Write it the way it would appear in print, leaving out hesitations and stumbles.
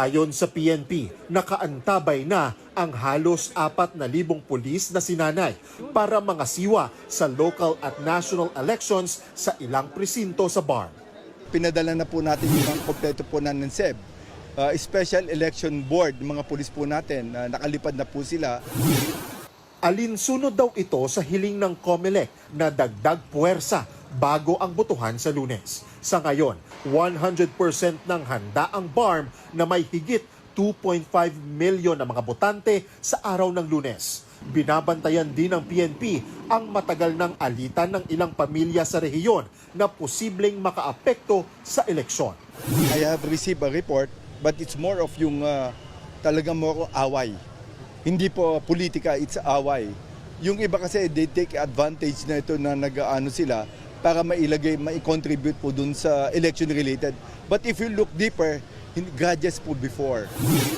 Ayon sa PNP, nakaantabay na ang halos 4,000 pulis na sinanay para mangasiwa sa local at national elections sa ilang presinto sa BARM. Pinadala na po natin yung mga kompleto po ng NSEB. Special Election Board, mga pulis po natin, nakalipad na po sila. Alinsunod daw ito sa hiling ng COMELEC na dagdag puwersa bago ang botohan sa Lunes. Sa ngayon, 100% ng handa ang BARM na may higit 2.5 milyon na mga botante sa araw ng Lunes. Binabantayan din ng PNP ang matagal ng alitan ng ilang pamilya sa rehiyon na posibleng makaapekto sa eleksyon. I have received a report, but it's more of yung talagang more away. Hindi po politika, it's away. Yung iba kasi they take advantage na ito na nag-aano sila para mai-contribute po dun sa election related. But if you look deeper, grudges po before.